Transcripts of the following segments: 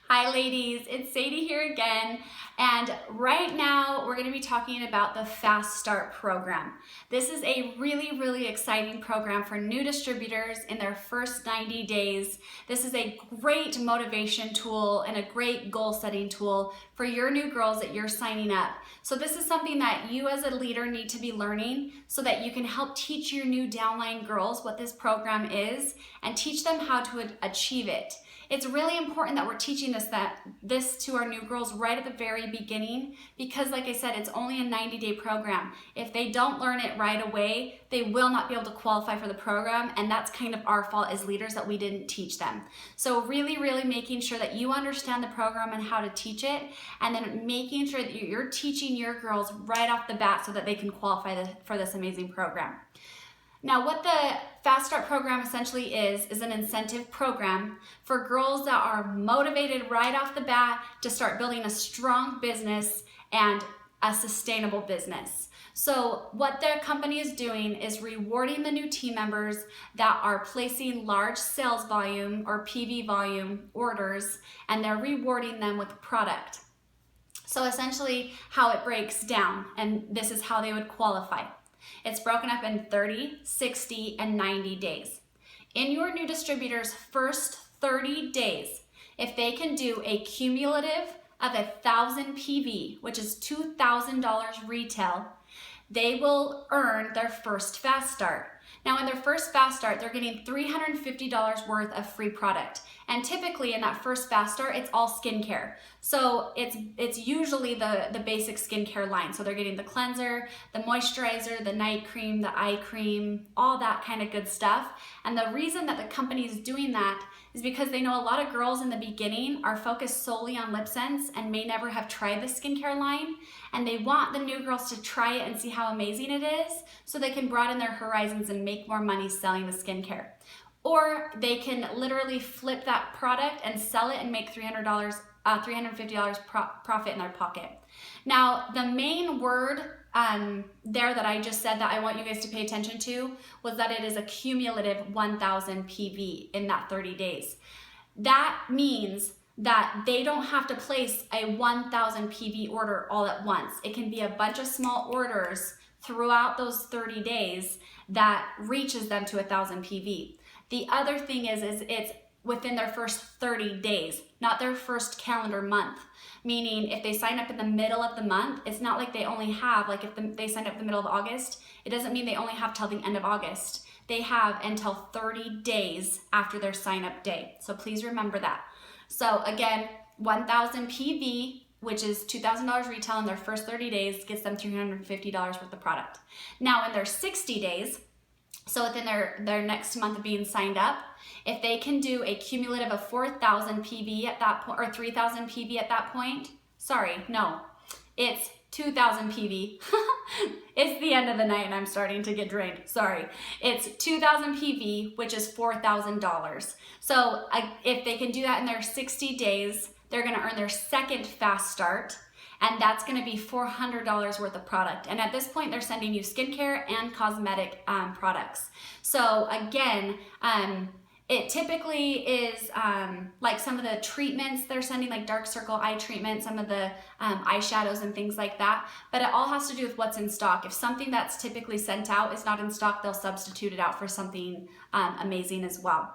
Hi ladies, it's Sadie here again, and right now we're going to be talking about the Fast Start program. This is a really exciting program for new distributors in their first 90 days. This is a great motivation tool and a great goal setting tool for your new girls that you're signing up. So this is something that you as a leader need to be learning so that you can help teach your new downline girls what this program is and teach them how to achieve it. It's really important that we're teaching this to our new girls right at the very beginning because, like I said, it's only a 90-day program. If they don't learn it right away, they will not be able to qualify for the program, and that's kind of our fault as leaders that we didn't teach them. So really making sure that you understand the program and how to teach it, and then making sure that you're teaching your girls right off the bat so that they can qualify for this amazing program. Now, what the Fast Start program essentially is an incentive program for girls that are motivated right off the bat to start building a strong business and a sustainable business. So what the company is doing is rewarding the new team members that are placing large sales volume or PV volume orders, and they're rewarding them with product. So essentially how it breaks down, and this is how they would qualify. It's broken up in 30, 60, and 90 days. In your new distributor's first 30 days, if they can do a cumulative of 1,000 PV, which is $2,000 retail, they will earn their first Fast Start. Now, in their first Fast Start, they're getting $350 worth of free product. And typically in that first Fast Start, it's all skincare. So it's usually the basic skincare line. So they're getting the cleanser, the moisturizer, the night cream, the eye cream, all that kind of good stuff. And the reason that the company is doing that is because they know a lot of girls in the beginning are focused solely on lip sense and may never have tried the skincare line. And they want the new girls to try it and see how amazing it is so they can broaden their horizons and make more money selling the skincare. Or they can literally flip that product and sell it and make $350 profit in their pocket. Now, the main word there that I just said that I want you guys to pay attention to was that it is a cumulative 1,000 PV in that 30 days. That means that they don't have to place a 1,000 PV order all at once. It can be a bunch of small orders throughout those 30 days that reaches them to 1,000 PV. The other thing is it's within their first 30 days, not their first calendar month. Meaning if they sign up in the middle of the month, it's not like they only have, like if they sign up in the middle of August, it doesn't mean they only have till the end of August. They have until 30 days after their sign up day. So please remember that. So again, 1,000 PV, which is $2,000 retail in their first 30 days, gets them $350 worth of product. Now in their 60 days, so within their next month of being signed up, if they can do a cumulative of 4,000 PV at that point, or 3,000 PV at that point, it's 2,000 PV. It's the end of the night and I'm starting to get drained. Sorry. It's 2,000 PV, which is $4,000. So if they can do that in their 60 days, they're going to earn their second Fast Start. And that's going to be $400 worth of product. And at this point, they're sending you skincare and cosmetic products. So again, it typically is like some of the treatments they're sending, like dark circle eye treatment, some of the eyeshadows and things like that. But it all has to do with what's in stock. If something that's typically sent out is not in stock, they'll substitute it out for something amazing as well.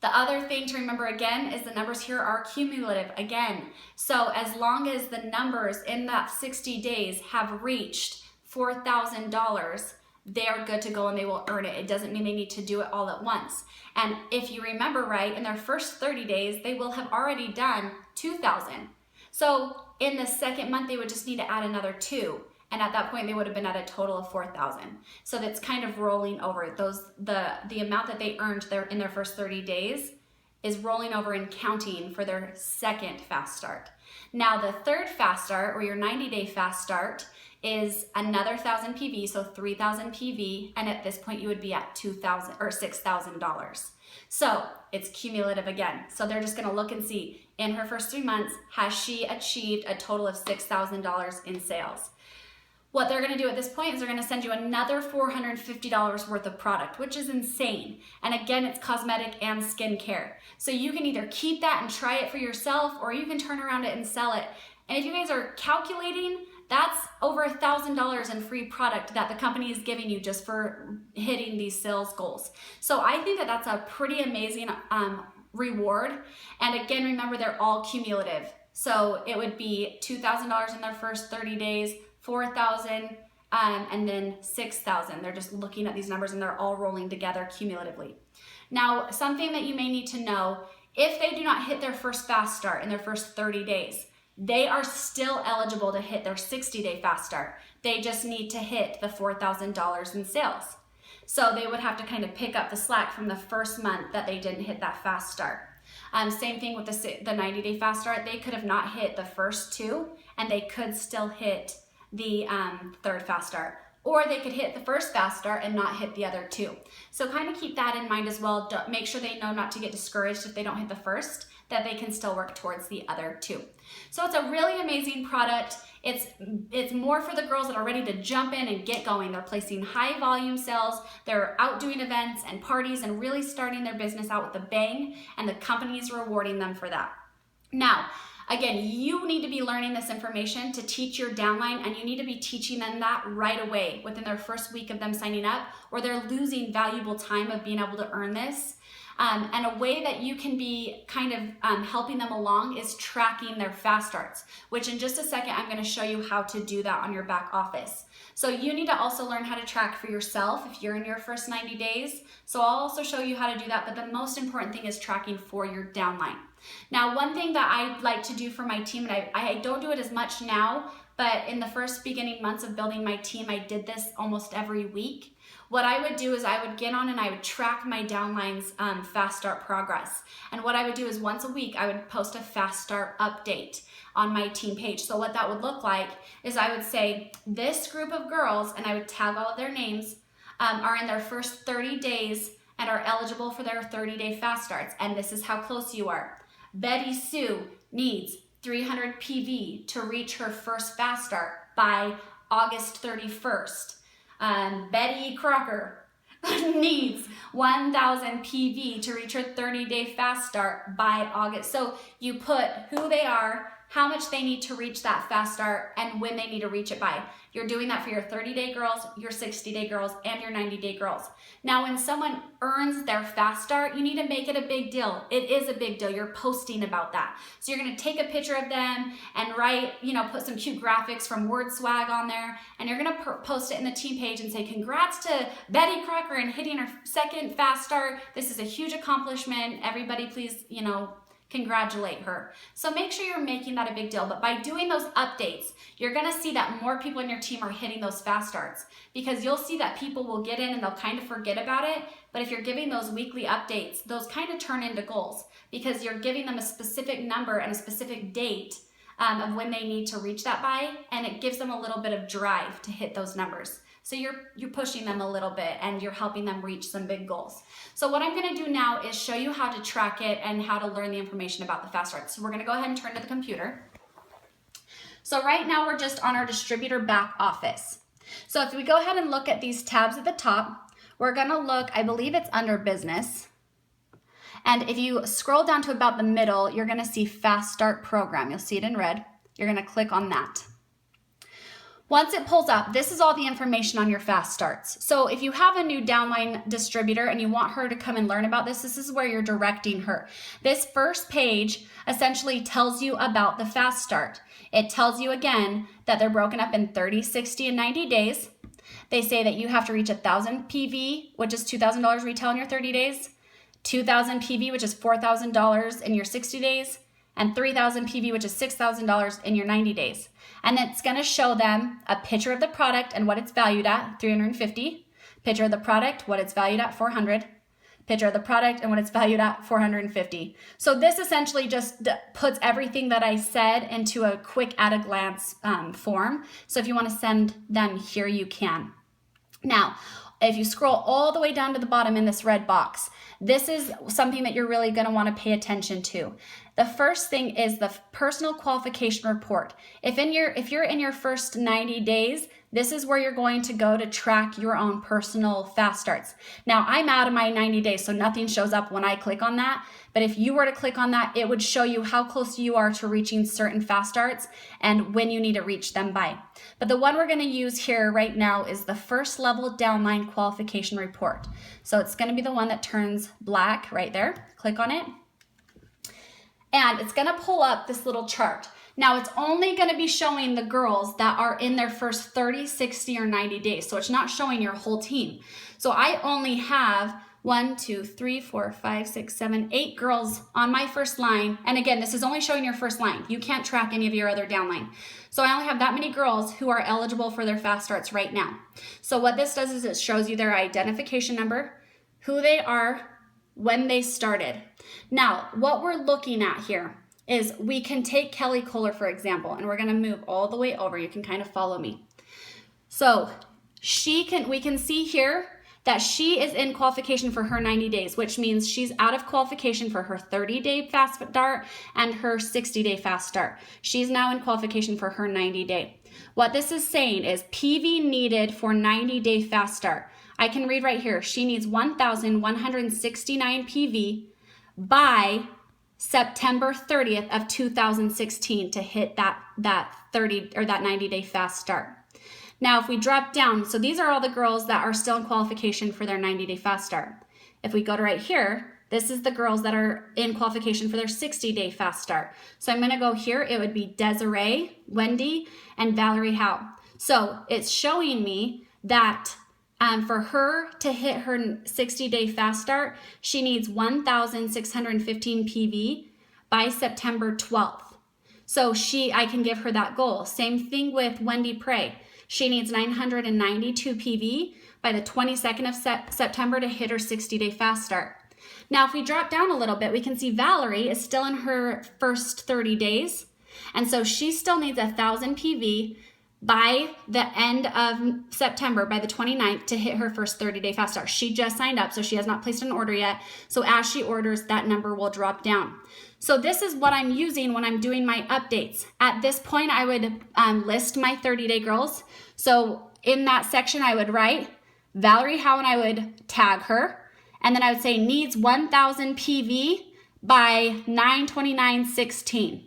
The other thing to remember again is the numbers here are cumulative again. So as long as the numbers in that 60 days have reached $4,000, they are good to go and they will earn it. It doesn't mean they need to do it all at once. And if you remember right, in their first 30 days, they will have already done 2,000. So in the second month, they would just need to add another 2. And at that point, they would have been at a total of 4,000. So that's kind of rolling over. The amount that they earned in their first 30 days is rolling over and counting for their second Fast Start. Now, the third Fast Start, or your 90-day Fast Start, is another 1,000 PV, so 3,000 PV, and at this point you would be at $2,000 or $6,000. So it's cumulative again. So they're just gonna look and see, in her first 3 months, has she achieved a total of $6,000 in sales? What they're going to do at this point is they're going to send you another $450 worth of product, which is insane. And again, it's cosmetic and skincare. So you can either keep that and try it for yourself, or you can turn around it and sell it. And if you guys are calculating, that's over $1,000 in free product that the company is giving you just for hitting these sales goals. So I think that that's a pretty amazing reward. And again, remember, they're all cumulative. So it would be $2,000 in their first 30 days, $4,000, and then $6,000. They're just looking at these numbers and they're all rolling together cumulatively. Now, something that you may need to know, if they do not hit their first fast start in their first 30 days, they are still eligible to hit their 60-day fast start. They just need to hit the $4,000 in sales. So they would have to kind of pick up the slack from the first month that they didn't hit that fast start. Same thing with the 90-day fast start. They could have not hit the first two, and they could still hit the third fast start. Or they could hit the first fast start and not hit the other two. So kind of keep that in mind as well. Make sure they know not to get discouraged if they don't hit the first, that they can still work towards the other two. So it's a really amazing product. It's more for the girls that are ready to jump in and get going. They're placing high volume sales. They're out doing events and parties and really starting their business out with a bang, and the company is rewarding them for that. Now, again, you need to be learning this information to teach your downline, and you need to be teaching them that right away within their first week of them signing up, or they're losing valuable time of being able to earn this. And a way that you can be kind of helping them along is tracking their fast starts, which in just a second, I'm going to show you how to do that on your back office. So you need to also learn how to track for yourself if you're in your first 90 days. So I'll also show you how to do that, but the most important thing is tracking for your downline. Now, one thing that I like to do for my team, and I don't do it as much now, but in the first beginning months of building my team, I did this almost every week. What I would do is I would get on and I would track my downline's fast start progress. And what I would do is once a week, I would post a fast start update on my team page. So what that would look like is I would say this group of girls, and I would tag all of their names, are in their first 30 days and are eligible for their 30-day fast starts. And this is how close you are. Betty Sue needs 300 PV to reach her first fast start by August 31st. Betty Crocker needs 1,000 PV to reach her 30-day fast start by August. So you put who they are, how much they need to reach that fast start, and when they need to reach it by. You're doing that for your 30-day girls, your 60-day girls, and your 90-day girls. Now, when someone earns their fast start, you need to make it a big deal. It is a big deal. You're posting about that. So you're going to take a picture of them and write, put some cute graphics from Word Swag on there, and you're going to post it in the team page and say, congrats to Betty Crocker and hitting her second fast start. This is a huge accomplishment. Everybody please, congratulate her. So make sure you're making that a big deal. But by doing those updates, you're going to see that more people in your team are hitting those fast starts, because you'll see that people will get in and they'll kind of forget about it. But if you're giving those weekly updates, those kind of turn into goals, because you're giving them a specific number and a specific date of when they need to reach that by, and it gives them a little bit of drive to hit those numbers. So you're pushing them a little bit and you're helping them reach some big goals. So what I'm going to do now is show you how to track it and how to learn the information about the fast start. So we're going to go ahead and turn to the computer. So right now we're just on our distributor back office. So if we go ahead and look at these tabs at the top, we're going to look, I believe it's under business. And if you scroll down to about the middle, you're going to see fast start program. You'll see it in red. You're going to click on that. Once it pulls up, this is all the information on your fast starts. So if you have a new downline distributor and you want her to come and learn about this, this is where you're directing her. This first page essentially tells you about the fast start. It tells you again that they're broken up in 30, 60, and 90 days. They say that you have to reach 1,000 PV, which is $2,000 retail in your 30 days, 2,000 PV, which is $4,000 in your 60 days, and 3,000 PV, which is $6,000 in your 90 days. And it's going to show them a picture of the product and what it's valued at, 350, picture of the product, what it's valued at, 400, picture of the product and what it's valued at, 450. So this essentially just puts everything that I said into a quick at a glance form. So if you want to send them here, you can. Now, if you scroll all the way down to the bottom in this red box, this is something that you're really going to want to pay attention to. The first thing is the personal qualification report. If you're in your first 90 days, this is where you're going to go to track your own personal fast starts. Now, I'm out of my 90 days, so nothing shows up when I click on that. But if you were to click on that, it would show you how close you are to reaching certain fast starts and when you need to reach them by. But the one we're going to use here right now is the first level downline qualification report. So it's going to be the one that turns black right there. Click on it. And it's going to pull up this little chart. Now, it's only going to be showing the girls that are in their first 30, 60, or 90 days. So it's not showing your whole team. So I only have 1, 2, 3, 4, 5, 6, 7, 8 girls on my first line. And again, this is only showing your first line. You can't track any of your other downline. So I only have that many girls who are eligible for their fast starts right now. So what this does is it shows you their identification number, who they are, when they started. Now, what we're looking at here is we can take Kelly Kohler, for example, and we're going to move all the way over. You can kind of follow me. So we can see here that she is in qualification for her 90 days, which means she's out of qualification for her 30-day fast start and her 60-day fast start. She's now in qualification for her 90-day. What this is saying is PV needed for 90-day fast start. I can read right here. She needs 1,169 PV by September 30th of 2016 to hit that 90-day fast start. Now, if we drop down, so these are all the girls that are still in qualification for their 90-day fast start. If we go to right here, this is the girls that are in qualification for their 60-day fast start. So I'm going to go here. It would be Desiree, Wendy, and Valerie Howe. So it's showing me that for her to hit her 60-day fast start, she needs 1,615 PV by September 12th. So I can give her that goal. Same thing with Wendy Prey. She needs 992 PV by the 22nd of September to hit her 60-day fast start. Now, if we drop down a little bit, we can see Valerie is still in her first 30 days. And so she still needs 1,000 PV by the end of September, by the 29th, to hit her first 30-day fast start. She just signed up, so she has not placed an order yet. So as she orders, that number will drop down. So this is what I'm using when I'm doing my updates. At this point, I would list my 30-day girls. So in that section, I would write Valerie Howe, and I would tag her. And then I would say needs 1,000 PV by 9/29/16.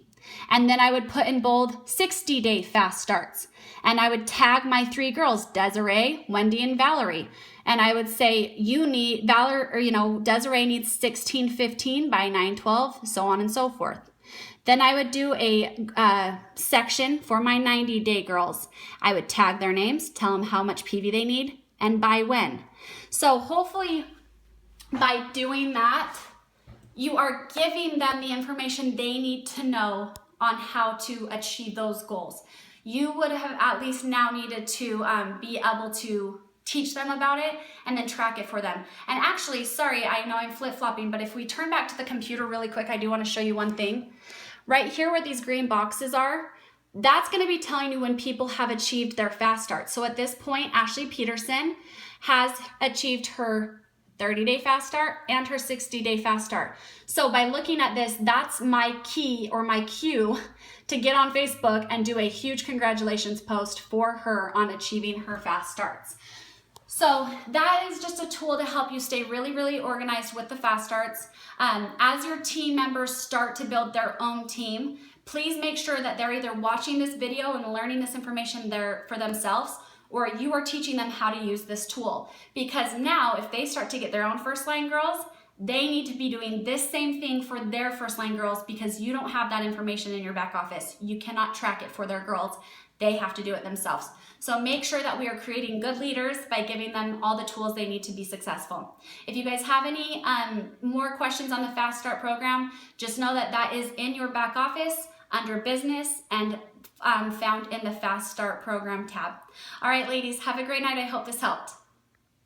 And then I would put in bold 60-day fast starts. And I would tag my 3 girls, Desiree, Wendy, and Valerie. And I would say Desiree needs 16:15 by 9/12, so on and so forth. Then I would do a section for my 90-day girls. I would tag their names, tell them how much PV they need, and by when. So hopefully by doing that, you are giving them the information they need to know on how to achieve those goals. You would have at least now needed to be able to teach them about it and then track it for them. And actually, sorry, I know I'm flip-flopping, but if we turn back to the computer really quick, I do want to show you one thing. Right here where these green boxes are, that's going to be telling you when people have achieved their fast start. So at this point, Ashley Peterson has achieved her 30-day fast start and her 60-day fast start. So by looking at this, that's my key or my cue to get on Facebook and do a huge congratulations post for her on achieving her fast starts. So that is just a tool to help you stay really, really organized with the fast starts. As your team members start to build their own team, please make sure that they're either watching this video and learning this information there for themselves, or you are teaching them how to use this tool. Because now, if they start to get their own first line girls, they need to be doing this same thing for their first line girls because you don't have that information in your back office. You cannot track it for their girls. They have to do it themselves. So make sure that we are creating good leaders by giving them all the tools they need to be successful. If you guys have any more questions on the Fast Start program, just know that that is in your back office under business and found in the Fast Start program tab. All right, ladies, have a great night. I hope this helped.